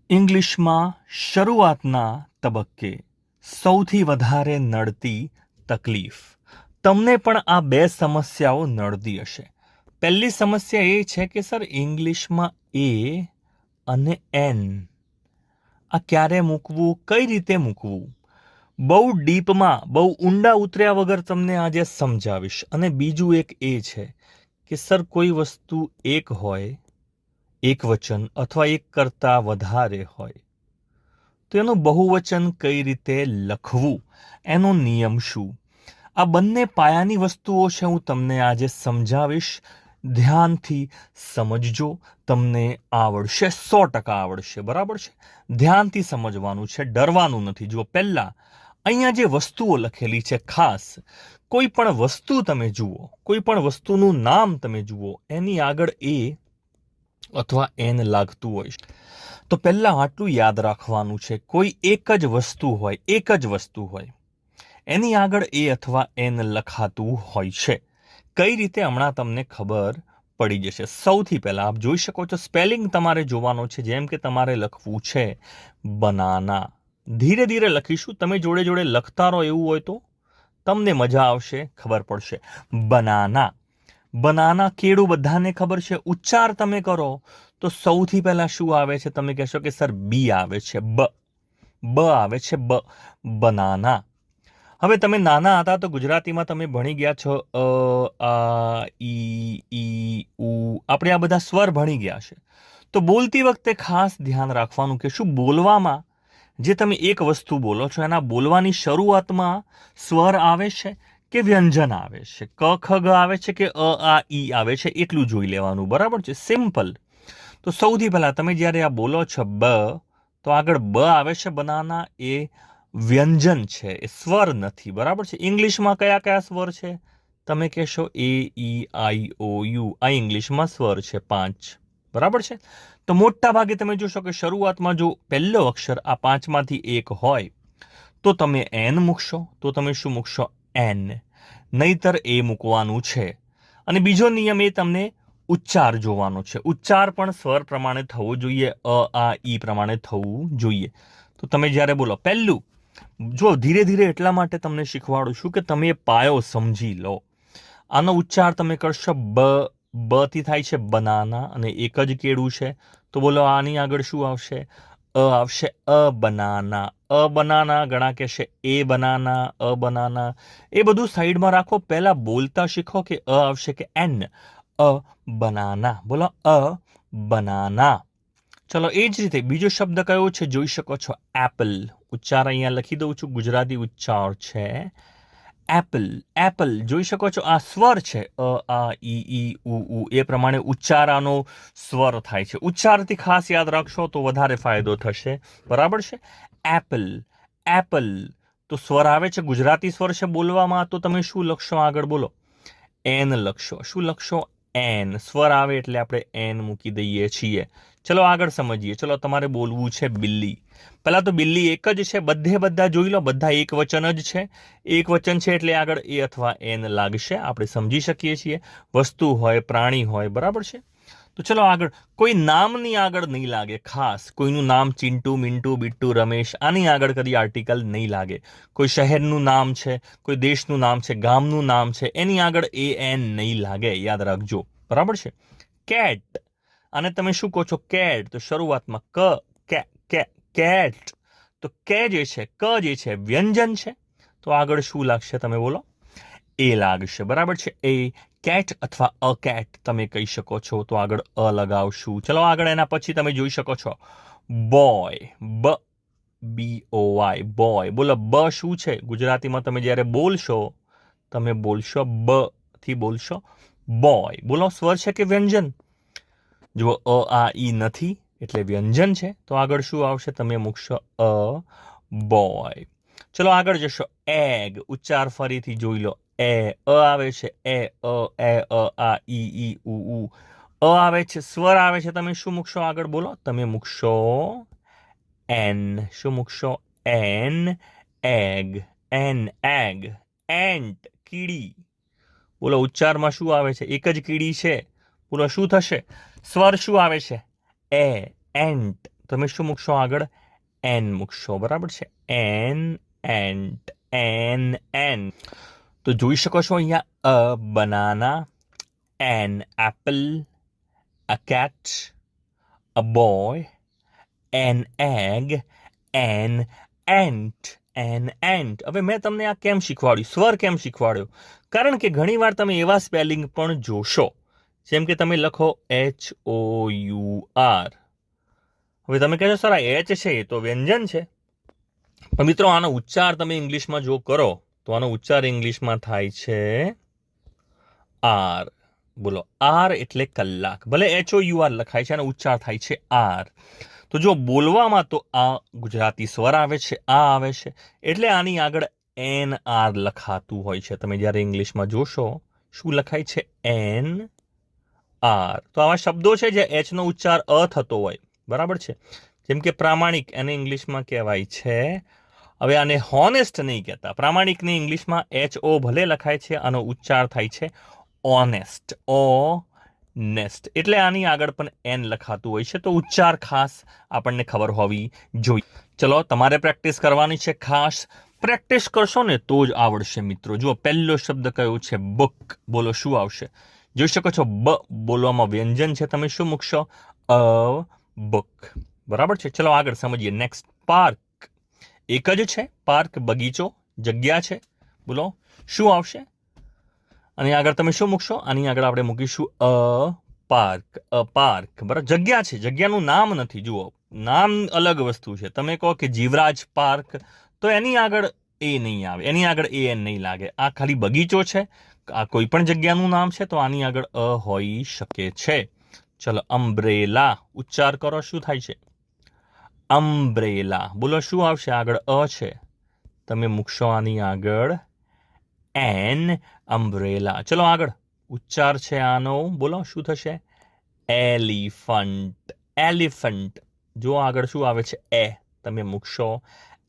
ઇંગ્લિશમાં શરૂઆતના તબક્કે સૌથી વધારે નડતી તકલીફ. તમને પણ આ બે સમસ્યાઓ નડતી હશે. પહેલી સમસ્યા એ છે કે સર ઇંગ્લિશમાં એ અને એન આ ક્યારે મૂકવું, કઈ રીતે મૂકવું, બહુ ડીપમાં, બહુ ઊંડા ઉતર્યા વગર તમને આજે સમજાવીશ. અને બીજું એક એ છે કે સર કોઈ વસ્તુ એક હોય, એક વચન અથવા એક કરતાં વધારે હોય તો એનું બહુવચન કઈ રીતે લખવું, એનો નિયમ શું, આ બંને પાયાની વસ્તુઓ છે. હું તમને આજે સમજાવીશ. ધ્યાનથી સમજજો, તમને આવડશે, 100% આવડશે. બરાબર છે? ધ્યાનથી સમજવાનું છે, ડરવાનું નથી. જો પહેલા અહીંયા જે વસ્તુઓ લખેલી છે, ખાસ કોઈ પણ વસ્તુ તમે જુઓ, કોઈ પણ વસ્તુનું નામ તમે જુઓ, એની આગળ એ અથવા એન લાગતું હોય તો પહેલા આટલું યાદ રાખવાનું છે. કોઈ એક જ વસ્તુ હોય, એક જ વસ્તુ હોય, એની આગળ એ અથવા એન લખાતું હોય છે. કઈ રીતે હમણાં તમને ખબર પડી જશે. સૌથી પહેલા આપ જોઈ શકો છો, સ્પેલિંગ તમારે જોવાનો છે. જેમ કે તમારે લખવું છે બનાના. ધીરે ધીરે લખીશું, તમે જોડે જોડે લખતા રહો. એવું હોય તો તમને મજા આવશે, ખબર પડશે. બનાના, બનાના કેળું બધાને ખબર છે. ઉચ્ચાર તમે કરો તો સૌથી પહેલા શું આવે છે? તમે કહેશો કે સર બી આવે છે, બ આવે છે, બનાના. હવે તમે નાના હતા તો ગુજરાતીમાં તમે ભણી ગયા છો આ ઈ ઉ, આપણે આ બધા સ્વર ભણી ગયા છે. તો બોલતી વખતે ખાસ ધ્યાન રાખવાનું કે શું બોલવામાં જે તમે એક વસ્તુ બોલો છો એના બોલવાની શરૂઆતમાં સ્વર આવે છે કે વ્યંજન આવે છે, ક ખ ગ આવે છે કે અ આ ઈ આવે છે, એટલું જોઈ લેવાનું. બરાબર છે? સિમ્પલ. તો સૌથી પહેલા તમે જ્યારે આ બોલો છો બ, તો આગળ બ આવે છે બનાના, એ વ્યંજન છે, એ સ્વર નથી. બરાબર છે? ઇંગ્લિશમાં કયા કયા સ્વર છે? તમે કહેશો એ ઈ આઈ ઓ યુ. આ ઇંગ્લિશમાં સ્વર છે 5. બરાબર છે? તો મોટા ભાગે તમે જોશો કે શરૂઆતમાં જો પહેલો અક્ષર આ 5માંથી એક હોય તો તમે એન મૂકશો. તો તમે શું મૂકશો? એન. નહીતર એ મૂકવાનું છે. અને બીજો નિયમ એ તમને ઉચ્ચાર જોવાનો છે. ઉચ્ચાર પણ સ્વર પ્રમાણે થવો જોઈએ, અ આ ઈ પ્રમાણે થવું જોઈએ. તો તમે જ્યારે બોલો પહેલું, જો ધીરે ધીરે એટલા માટે તમને શીખવાડું છું કે તમે એ પાયો સમજી લો. આનો ઉચ્ચાર તમે કરશો બ થી થાય છે બનાના, અને એક જ કેળું છે. તો બોલો આની આગળ શું આવશે? અ આવશે, અ બનાના. A banana. ઘણા કહેશે એ બનાના, અ બનાના. એ બધું સાઈડમાં રાખો, પહેલા બોલતા શીખો કે અ આવશે કે એન. A banana. બોલો અ બનાના. ચલો એ જ રીતે બીજો શબ્દ કયો છે? જોઈ શકો છો એપલ. ઉચ્ચાર અહીંયા લખી દઉં છું, ગુજરાતી ઉચ્ચાર છે એપલ. એપલ જોઈ શકો છો, આ સ્વર છે અ આ ઈ ઉ એ પ્રમાણે ઉચ્ચારાનો સ્વર થાય છે. ઉચ્ચારથી ખાસ યાદ રાખશો તો વધારે ફાયદો થશે. બરાબર છે? Apple, Apple. તો સ્વર આવે છે, ગુજરાતી સ્વર છે બોલવામાં. તો તમે શું લખશો આગળ? બોલો એન લખશો. શું લખશો? એન. સ્વર આવે એટલે આપણે એન મૂકી દઈએ છીએ. ચલો આગળ સમજીએ. ચલો તમારે બોલવું છે બિલ્લી. પહેલા તો બિલ્લી એક જ છે, બધા જોઈ લો, બધા એક વચન જ છે. એક વચન છે એટલે આગળ એ અથવા એન લાગશે. આપણે સમજી શકીએ છીએ. વસ્તુ હોય, પ્રાણી હોય. બરાબર છે? તો ચલો આગળ. કોઈ નામની આગળ નહીં લાગે. ખાસ કોઈનું નામ ચિંટુ, મિન્ટુ, બિટ્ટુ, રમેશ, આની આગળ કદી આર્ટિકલ નહીં લાગે. કોઈ શહેરનું નામ છે, કોઈ દેશનું નામ છે, ગામનું નામ છે, એની આગળ એ એન નહીં લાગે. યાદ રાખજો. બરાબર છે? કેટ. અને તમે શું કહો છો? કેટ. તો શરૂઆતમાં કેટ. તો કે જે છે, ક જે છે વ્યંજન છે. તો આગળ શું લાગશે? તમે બોલો એ લાગશે. બરાબર છે? એ કેટ અથવા અ કેટ તમે કહી શકો છો. તો આગળ અ લગાવશું. ચલો આગળ એના પછી તમે જોઈ શકો છો બોય. BOY, boy. બોલો બ શું છે? ગુજરાતીમાં તમે જ્યારે બોલશો, તમે બોલશો બ થી બોલશો બોય. બોલો સ્વર છે કે વ્યંજન? જો અ આ ઈ નથી એટલે વ્યંજન છે. તો આગળ શું આવશે? તમે મૂકશો અ બોય. ચલો આગળ જશો એગ. ઉચ્ચાર ફરીથી જોઈ લો. એ અ આવે છે, એ આ ઈ ઉ. અ આવે છે, સ્વર આવે છે. તમે શું મૂકશો આગળ? બોલો તમે મૂકશો એન. શું મૂકશો? An. Egg. An egg. Ant કીડી. બોલો ઉચ્ચારમાં શું આવે છે? એક જ કીડી છે. બોલો શું થશે? સ્વર શું આવે છે? એ. એન્ટ. તમે શું મૂકશો આગળ? એન મૂકશો, બરાબર છે. An, ant, an, an. તો જોઈ શકો છો અહીંયા a banana, an apple, a cat, a boy, an egg, an ant, an ant. હવે મેં તમને આ કેમ શીખવાડ્યું, સ્વર કેમ શીખવાડ્યો? કારણ કે ઘણીવાર તમે એવા સ્પેલિંગ પણ જોશો, જેમ કે તમે લખો HOUR. હવે તમે કહેશો સર આ એચ છે એ તો વ્યંજન છે, પણ મિત્રો આનો ઉચ્ચાર તમે ઇંગ્લિશમાં જો કરો તો આનો ઉચ્ચાર ઇંગ્લિશમાં થાય છે આર. બોલો, આર એટલે કલાક. ભલે HOUR લખાય છે, આનો ઉચ્ચાર થાય છે આર. તો જો બોલવામાં તો આ ગુજરાતી સ્વર આવે છે, આ આવે છે, એટલે આની આગળ NR લખાતું હોય છે. તમે જ્યારે ઇંગ્લિશમાં જોશો શું લખાય છે? NR. તો આવા શબ્દો છે જે H નો ઉચ્ચાર અ થતો હોય, બરાબર છે. જેમ કે પ્રામાણિક, એને ઇંગ્લિશમાં કહેવાય છે, હવે આને હોનેસ્ટ નહીં કહેતા. પ્રામાણિકને ઇંગ્લિશમાં HO ભલે લખાય છે, આનો ઉચ્ચાર થાય છે ઓનેસ્ટ, નેસ્ટ. એટલે આની આગળ પણ એન લખાતું હોય છે. તો ઉચ્ચાર ખાસ આપણને ખબર હોવી જોઈએ. ચલો, તમારે પ્રેક્ટિસ કરવાની છે ખાસ. પ્રેક્ટિસ કરશો ને તો જ આવડશે મિત્રો. જુઓ, પહેલો શબ્દ કયો છે? બુક. બોલો શું આવશે? જોઈ શકો છો બ બોલવામાં વ્યંજન છે. તમે શું મૂકશો? અ બુક, બરાબર છે. ચલો આગળ સમજીએ. Next, park. એક જ છે પાર્ક, બગીચો, જગ્યા છે. બોલો શું આવશે? અને આગળ તમે શું મૂકશો? આની આગળ આપણે મૂકીશું અ પાર્ક. અ પાર્ક, બરાબર. જગ્યા છે, જગ્યાનું નામ નથી. જુઓ, નામ અલગ વસ્તુ છે. તમે કહો કે જીવરાજ પાર્ક, તો એની આગળ એ નહીં આવે, એની આગળ એન નહીં લાગે. આ ખાલી બગીચો છે, આ કોઈ પણ જગ્યાનું નામ છે, તો આની આગળ અ હોઈ શકે છે. ચલો, અમ્બ્રેલા. ઉચ્ચાર કરો, શું થાય છે? અમ્બ્રેલા. બોલો શું આવશે? આગળ અ છે, તમે મૂકશો આની આગળ એન, અમ્બ્રેલા. ચલો આગળ, ઉચ્ચાર છે આનો, બોલો શું થશે? એલિફન્ટ. એલિફન્ટ. જો આગળ શું આવે છે? એ, તમે મૂકશો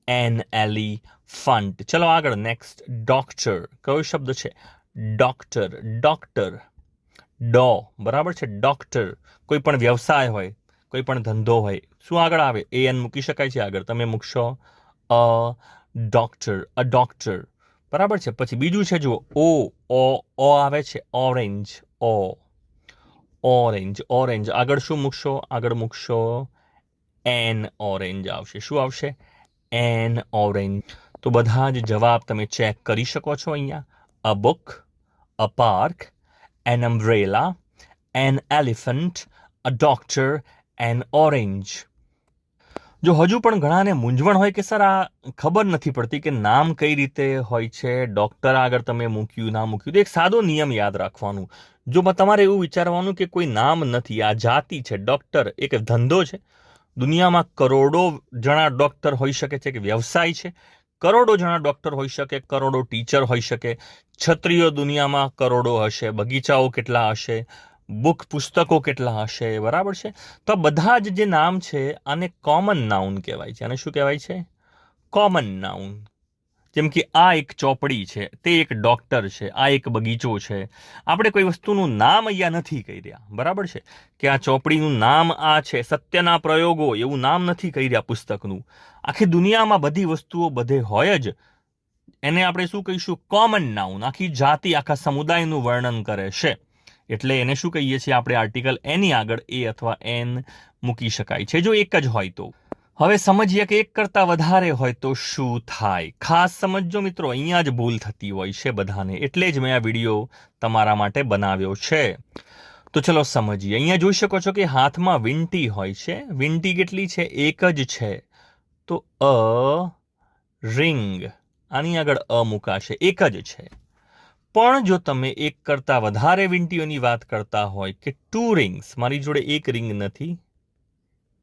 એન, એલિફન્ટ. ચલો આગળ, નેક્સ્ટ, ડોક્ટર. કયો શબ્દ છે? ડોક્ટર. ડોક્ટર, ડો, બરાબર છે. ડોક્ટર. કોઈ પણ વ્યવસાય હોય, કોઈ પણ ધંધો હોય, શું આગળ આવે? એન મૂકી શકાય છે આગળ. તમે મૂકશો અ ડોક્ટર, અ ડોક્ટર, બરાબર છે. પછી બીજું છે, જુઓ, ઓ આવે છે, ઓરેન્જ. ઓરેન્જ. ઓરેન્જ. આગળ શું મૂકશો? આગળ મૂકશો એન, ઓરેન્જ આવશે. શું આવશે? An, orange. તો બધા જ જવાબ તમે ચેક કરી શકો છો અહીંયા. અ book, a park, an umbrella, an elephant, a doctor, N orange. જો હજુ પણ ઘણાને મૂંઝવણ હોય કે સર આ ખબર નથી પડતી કે નામ કઈ રીતે હોય છે, ડોક્ટર આગળ તમે મૂક્યું ના મૂક્યું, તો એક સાદો નિયમ યાદ રાખવાનું. જો તમારે એવું વિચારવાનું કે કોઈ નામ નથી, આ જાતિ છે. ડોક્ટર એક ધંધો છે. દુનિયામાં કરોડો જણા ડોક્ટર હોઈ શકે છે, કે વ્યવસાય છે. કરોડો જણા ડોક્ટર હોઈ શકે, કરોડો ટીચર હોઈ શકે, છત્રીઓ દુનિયામાં કરોડો હશે, બગીચાઓ કેટલા હશે, બુક પુસ્તકો કેટલા હશે, બરાબર છે. તો આ બધા જ જે નામ છે આને કોમન નાઉન કહેવાય છે. આને શું કહેવાય છે? Common noun. જેમ કે આ એક ચોપડી છે, તે એક ડોક્ટર છે, આ એક બગીચો છે. આપણે કોઈ વસ્તુનું નામ અહીંયા નથી કહી રહ્યા, બરાબર છે, કે આ ચોપડીનું નામ આ છે, સત્યના પ્રયોગો એવું નામ નથી કહી રહ્યા પુસ્તકનું. આખી દુનિયામાં બધી વસ્તુઓ બધે હોય જ, એને આપણે શું કહીશું? Common noun. આખી જાતિ, આખા સમુદાયનું વર્ણન કરે છે, એટલે એને શું કહીએ છીએ આપણે? આર્ટિકલ એની આગળ એ અથવા એન મૂકી શકાય છે, જો એક જ હોય તો. હવે સમજીએ કે એક કરતાં વધારે હોય તો શું થાય. ખાસ સમજજો મિત્રો, અહીંયા જ ભૂલ થતી હોય છે બધાને, એટલે જ મેં આ વિડીયો તમારા માટે બનાવ્યો છે. તો ચલો સમજીએ. અહીંયા જોઈ શકો છો કે હાથમાં વીંટી હોય છે. વીંટી કેટલી છે? એક જ છે. તો અ રિંગ, આની આગળ અ મુકાશે, એક જ છે. પણ જો તમે એક કરતાં વધારે વીંટીઓની વાત કરતા હોય કે 2 રિંગ્સ, મારી જોડે એક રિંગ નથી,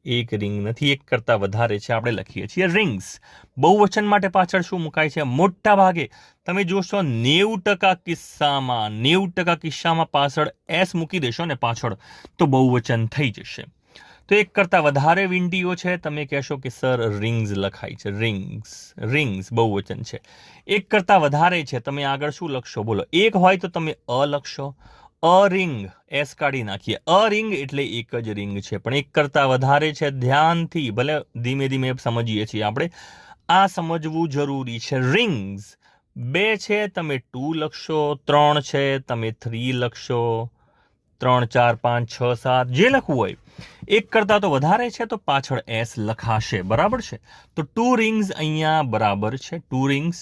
એક રિંગ નથી, એક કરતાં વધારે છે, આપણે લખીએ છીએ રિંગ્સ. બહુવચન માટે પાછળ શું મુકાય છે? મોટા ભાગે તમે જોશો 90% કિસ્સામાં, 90% કિસ્સામાં પાછળ એસ મૂકી દેશો ને પાછળ, તો બહુવચન થઈ જશે. તો એક કરતાં વધારે વીંટીઓ છે, તમે કહેશો કે સર રિંગ્સ લખાય છે. રિંગ્સ. રિંગ્સ બહુવચન છે. એક કરતાં વધારે છે, તમે આગળ શું લખશો? બોલો. એક હોય તો તમે અ લખશો, અ રિંગ, એસ કાઢી નાખીએ. અ રિંગ એટલે એક જ રિંગ છે, પણ એક કરતાં વધારે છે. ધ્યાનથી, ભલે ધીમે ધીમે સમજીએ છીએ આપણે, આ સમજવું જરૂરી છે. રિંગ્સ 2 છે, તમે 2 લખશો. 3 છે, તમે 3 લખશો. 3, 4, 5, 6, 7 જે લખવું હોય. એક કરતાં તો વધારે છે તો પાછળ એસ લખાશે, બરાબર છે. તો 2 રિંગ્સ અહીંયા બરાબર છે. 2 રિંગ્સ,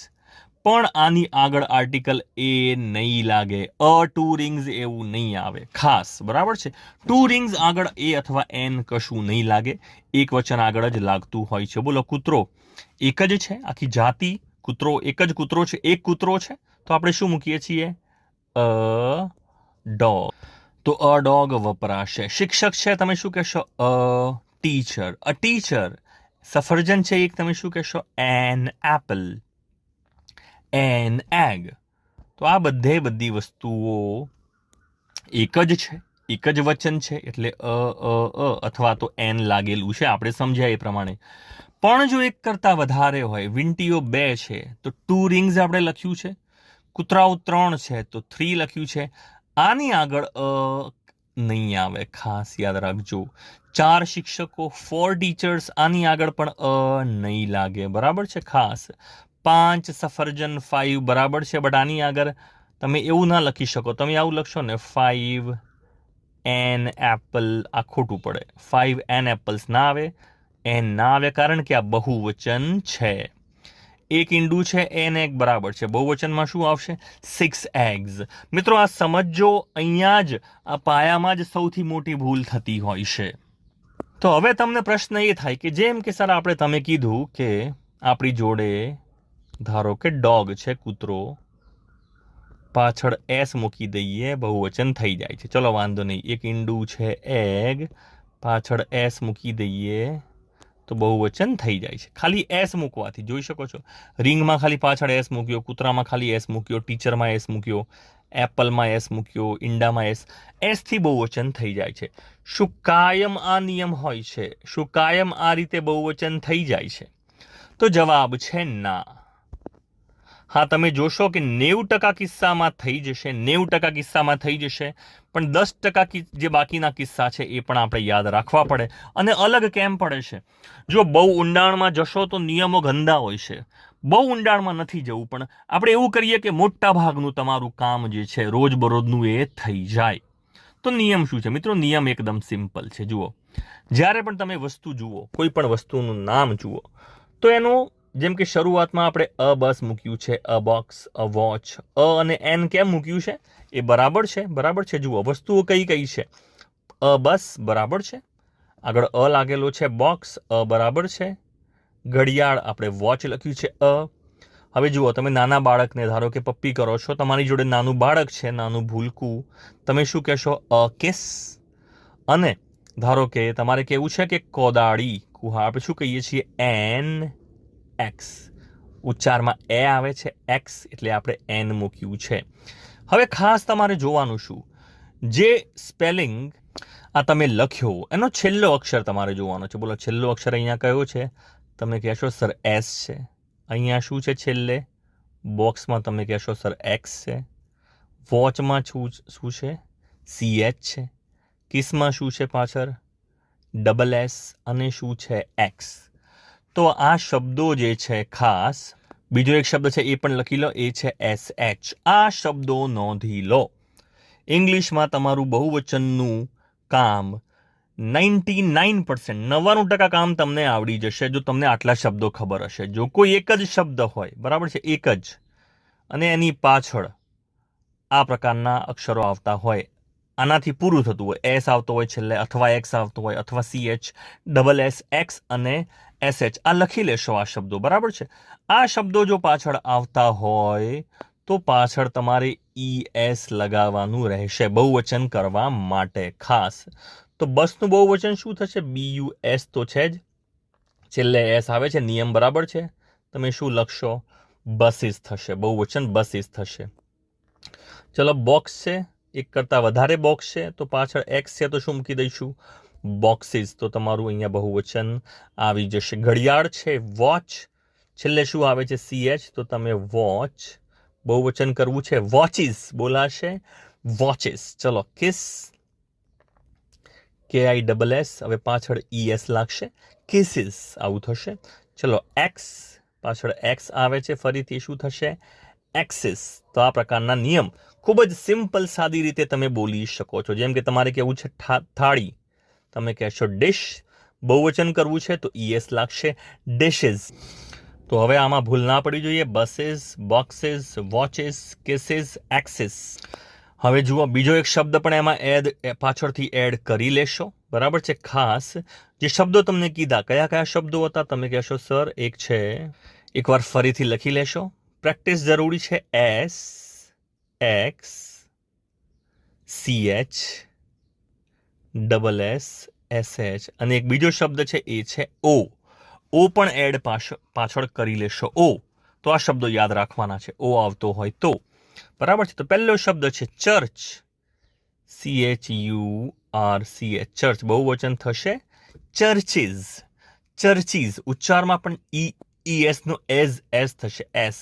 પણ આની આગળ આર્ટિકલ એ નહીં લાગે. અ 2 રિંગ્સ એવું નહીં આવે ખાસ, બરાબર છે. 2 રિંગ્સ આગળ એ અથવા એન કશું નહીં લાગે. એક વચન આગળ જ લાગતું હોય છે. બોલો, કૂતરો એક જ છે, આખી જાતિ કૂતરો એક જ કૂતરો છે, એક કૂતરો છે, તો આપણે શું મૂકીએ છીએ? A dog. તો અ ડોગ વપરાશે. શિક્ષક છે, તમે શું કહેશો? A teacher. A teacher. સફરજન છે એક, તમે શું કહેશો? An apple. An egg. તો આ બધી વસ્તુઓ એક જ છે, એક જ વચન છે, એટલે અ અથવા તો એન લાગેલું છે. આપણે સમજ્યા એ પ્રમાણે. પણ જો એક કરતાં વધારે હોય, વીંટીઓ 2 છે તો 2 રિંગ્સ આપણે લખ્યું છે. કૂતરાઓ 3 છે તો 3 લખ્યું છે. આની આગળ નહીં આવે, ખાસ યાદ રાખજો. 4 શિક્ષકો, 4 ટીચર્સ, આની આગળ પણ નહીં લાગે, બરાબર છે, ખાસ. 5 સફરજન, 5 બરાબર છે, બટ આની આગળ તમે એવું ના લખી શકો. તમે આવું લખશો ને 5 એન એપલ, આ ખોટું પડે. 5 એન એપલ્સ ના આવે, એન ના આવે, કારણ કે આ બહુવચન છે. એક ઈંડું છે, એન એગ બરાબર છે. બહુવચનમાં શું આવશે? 6 એગ્સ. મિત્રો, આ સમજો. અહીંયા જ આ પાયામાં જ સૌથી મોટી ભૂલ થતી હોય છે. તો હવે તમને પ્રશ્ન એ થાય કે જેમ કે સર આપણે તમે કીધું કે આપણી જોડે ધારો કે ડોગ છે, કૂતરો, પાછળ એસ મૂકી દઈએ, બહુવચન થઈ જાય છે. ચલો વાંધો નહીં. એક ઈંડું છે, એગ, પાછળ એસ મૂકી દઈએ તો બહુવચન થઈ જાય છે. ખાલી એસ મૂકવાથી જોઈ શકો છો. રિંગમાં ખાલી પાછળ એસ મૂક્યો, કૂતરામાં ખાલી એસ મૂક્યો, ટીચરમાં એસ મૂક્યો, એપલમાં એસ મૂક્યો, ઈંડામાં એસ. એસથી બહુવચન થઈ જાય છે. શું કાયમ આ નિયમ હોય છે? શું કાયમ આ રીતે બહુવચન થઈ જાય છે? તો જવાબ છે ના. હા, તમે જોશો કે 90% કિસ્સામાં થઈ જશે, 90% કિસ્સામાં થઈ જશે, પણ 10% જે બાકીના કિસ્સા છે એ પણ આપણે યાદ રાખવા પડે. અને અલગ કેમ પડે છે? જો બહુ ઊંડાણમાં જશો તો નિયમો ગંદા હોય છે. બહુ ઊંડાણમાં નથી જવું, પણ આપણે એવું કરીએ કે મોટા ભાગનું તમારું કામ જે છે રોજબરોજનું એ થઈ જાય. તો નિયમ શું છે મિત્રો? નિયમ એકદમ સિમ્પલ છે. જુઓ, જ્યારે પણ તમે વસ્તુ જુઓ, કોઈ પણ વસ્તુનું નામ જુઓ, તો એનું જેમ કે શરૂઆતમાં આપણે અ બસ મૂક્યું છે, અ બોક્સ, અ વોચ. અ અને એન કેમ મૂક્યું છે? એ બરાબર છે, બરાબર છે. જુઓ, વસ્તુઓ કઈ કઈ છે? અ બસ બરાબર છે, આગળ અ લાગેલો છે. બોક્સ, અ બરાબર છે. ઘડિયાળ, આપણે વોચ લખ્યું છે, અ. હવે જુઓ, તમે નાના બાળકને ધારો કે પપ્પી કરો છો, તમારી જોડે નાનું બાળક છે, નાનું ભૂલકું, તમે શું કહેશો? અ કિસ. અને ધારો કે તમારે કેવું છે કે કોદાળી, કુહા, આપણે શું કહીએ છીએ? N x. ઉચ્ચારમાં એ આવે છે, એક્સ, એટલે આપણે એન મૂક્યું છે. હવે ખાસ તમારે જોવાનું શું? જે સ્પેલિંગ આ તમે લખ્યો એનો છેલ્લો અક્ષર તમારે જોવાનો છે. બોલો, છેલ્લો અક્ષર અહીંયા કયો છે? તમે કહેશો સર એસ છે. અહીંયા શું છે છેલ્લે? બોક્સમાં તમે કહેશો સર એક્સ છે. વોચમાં શું છે? સી એચ છે. કિસમાં શું છે પાછળ? Double S. અને શું છે? એક્સ. તો આ શબ્દો જે છે ખાસ, બીજો એક શબ્દ છે એ પણ લખી લો, એ છે એસ એચ. આ શબ્દો નોંધી લો. ઇંગ્લિશમાં તમારું બહુવચનનું કામ 99%, 99% કામ તમને આવડી જશે જો તમને આટલા શબ્દો ખબર હશે. જો કોઈ એક જ શબ્દ હોય, બરાબર છે, એક જ, અને એની પાછળ આ પ્રકારના અક્ષરો આવતા હોય, આનાથી પૂરું થતું હોય, એસ આવતો હોય છેલ્લે, અથવા એક્સ આવતો હોય, અથવા C H, double S, x અને એસ એચ, આ લખી લેશો આ શબ્દો, બરાબર છે. આ શબ્દો જો પાછળ આવતા હોય તો પાછળ તમારે ઈ એસ લગાવવાનું રહેશે બહુવચન કરવા માટે ખાસ. તો બસનું બહુવચન શું થશે? બીયુ એસ તો છે જ, છેલ્લે એસ આવે છે. નિયમ બરાબર છે. તમે શું લખશો? બસીસ થશે, બહુવચન બસીસ થશે. ચલો, બોક્સ છે, એક કરતાં વધારે બોક્સ છે તો પાછળ એક્સ છે તો શું મૂકી દઈશું? બોક્સીસ. તો તમારું અહીંયા બહુવચન આવી જશે. ઘડિયાળ છે, વોચ, છેલ્લે શું આવે છે? સી એચ, તો તમે વોચ. બહુવચન કરવું છે, વોચીસ બોલાશે. વોચિસ, ચલો કિસ, KISS, હવે પાછળ ES લાગશે, કિસીસ આવું થશે. ચલો એક્સ, પાછળ એક્સ આવે છે, ફરીથી શું થશે? એક્સિસ. તો આ પ્રકારના નિયમ ખૂબ જ સિમ્પલ સાદી રીતે તમે બોલી શકો છો. જેમ કે તમારે કેવું છે થાળી, તમે કહેશો ડિશ, બહુવચન કરવું છે તો ES લાગશે, ડિશિસ. તો હવે આમાં ભૂલ ના પડી જોઈએ. Buses, boxes, watches, kisses, axes. હવે જુઓ બીજો એક શબ્દ પણ એમાં પાછળથી એડ કરી લેશો, બરાબર છે. ખાસ જે શબ્દો તમને કીધા, કયા કયા શબ્દો હતા તમે કહેશો સર? એક છે, એકવાર ફરીથી લખી લેશો, પ્રેક્ટિસ જરૂરી છે. S, X, CH, SS, SH, અને એક બીજો શબ્દ છે એ છે O. O પણ એડ પાછળ કરી લેશો. O, તો આ શબ્દો યાદ રાખવાના છે, O આવતો હોય તો, બરાબર છે. તો પહેલો શબ્દ છે ચર્ચ, CHURCH, ચર્ચ બહુવચન થશે ચર્ચિસ. ચર્ચિસ ઉચ્ચારમાં પણ ES નો એસ થશે, S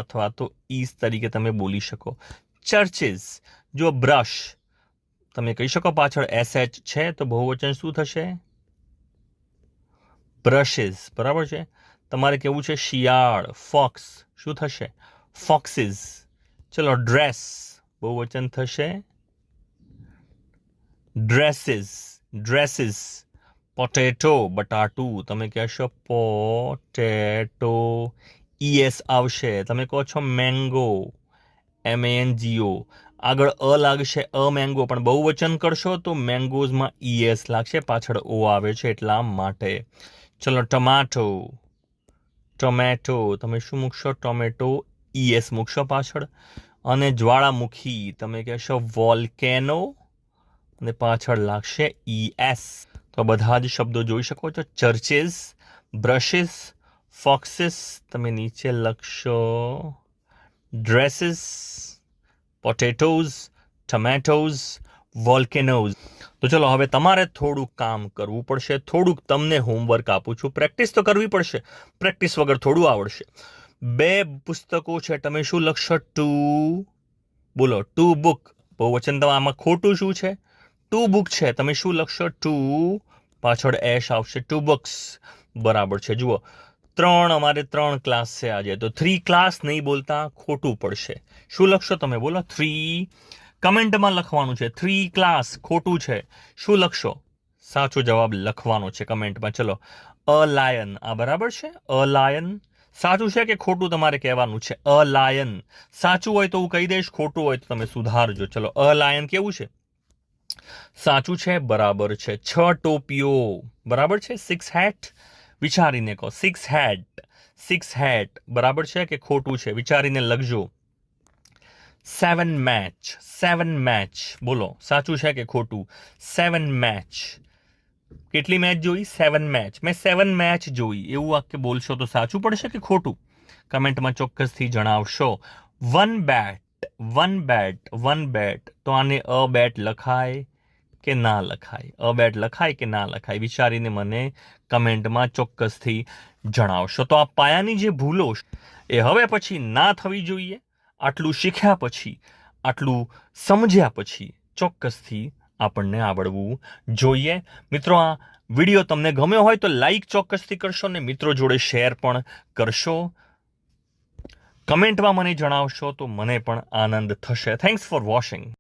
અથવા તો ઈસ તરીકે તમે બોલી શકો. ચર્ચિસ. જો બ્રશ, તમે કહી શકો પાછળ SH છે તો બહુવચન શું થશે? બ્રશિસ, બરાબર છે. તમારે કેવું છે શિયાળ, ફોક્સ, શું થશે? ફોક્સિસ. ચલો ડ્રેસ, બહુવચન થશે ડ્રેસીસ, ડ્રેસીસ. પોટેટો, બટાટું, તમે કહેશો પોટેટો, ES આવશે. તમે કહો છો મેંગો, MANGO, આગળ લાગશે મેંગો, પણ બહુવચન કરશો તો મેંગોઝમાં ES લાગશે, પાછળ O આવે છે એટલા માટે. ચલો ટમાટો, ટોમેટો, તમે શું મૂકશો? ટોમેટો, ES મૂકશો પાછળ. અને જ્વાળામુખી, તમે કહેશો વોલ્કેનો, અને પાછળ લાગશે ES. તો બધા જ શબ્દો જોઈ શકો છો. ચર્ચિસ, બ્રશિસ, ફોક્સિસ, તમે નીચે લખશો ડ્રેસીસ, પોટેટોઝ, ટમેટોઝ, વોલ્કેનોઝ. તો ચલો હવે તમારે થોડુંક કામ કરવું પડશે, થોડુંક તમને હોમવર્ક આપું છું. પ્રેક્ટિસ તો કરવી પડશે, પ્રેક્ટિસ વગર થોડું આવડશે. 2 પુસ્તકો છે, તમે શું લખશો? ટુ, બોલો, ટુ બુક, બહુવચન. તો આમાં ખોટું શું છે? ટુ બુક છે, તમે શું લખશો? ટુ, પાછળ એશ આવશે, ટુ બુક્સ, બરાબર છે. જુઓ, અમારે 3 ક્લાસ છે આજે, તો 3 ક્લાસ નહીં બોલતા, ખોટું પડશે. શું લખશો તમે? બોલો. 3, કમેન્ટમાં લખવાનું છે. 3 ક્લાસ ખોટું છે. શું લખશો? સાચો જવાબ લખવાનો છે કમેન્ટમાં. ચલો, અ લાયન, આ બરાબર છે. અ લાયન સાચું છે કે ખોટું તમારે કહેવાનું છે. અ લાયન સાચું હોય તો હું કહી દઈશ, ખોટું હોય તો તમે સુધારજો. ચલો, અ લાયન કેવું છે? સાચું છે, બરાબર છે. 6 ટોપીઓ, બરાબર છે. 6 હેટ, વિચારીને કહો. 6 હેટ, બરાબર છે કે ખોટું છે? વિચારીને લખજો. 7 મેચ, બોલો, સાચું છે કે ખોટું? 7 મેચ, કેટલી મેચ જોઈ? 7 મેચ. મેં 7 મેચ જોઈ, એવું વાક્ય બોલશો તો સાચું પડશે કે ખોટું? કમેન્ટમાં ચોક્કસથી જણાવશો. 1 બેટ, તો આને અ બેટ લખાય કે ના લખાય? અ બેટ લખાય કે ના લખાય? વિચારીને મને કમેન્ટમાં ચોક્કસથી જણાવશો. તો આ પાયાની જે ભૂલો એ હવે પછી ના થવી જોઈએ. આટલું શીખ્યા પછી, આટલું સમજ્યા પછી ચોક્કસથી આપણને આવડવું જોઈએ. મિત્રો, આ વિડીયો તમને ગમ્યો હોય તો લાઈક ચોક્કસથી કરશો ને મિત્રો જોડે શેર પણ કરશો. કમેન્ટમાં મને જણાવશો તો મને પણ આનંદ થશે. Thanks for watching.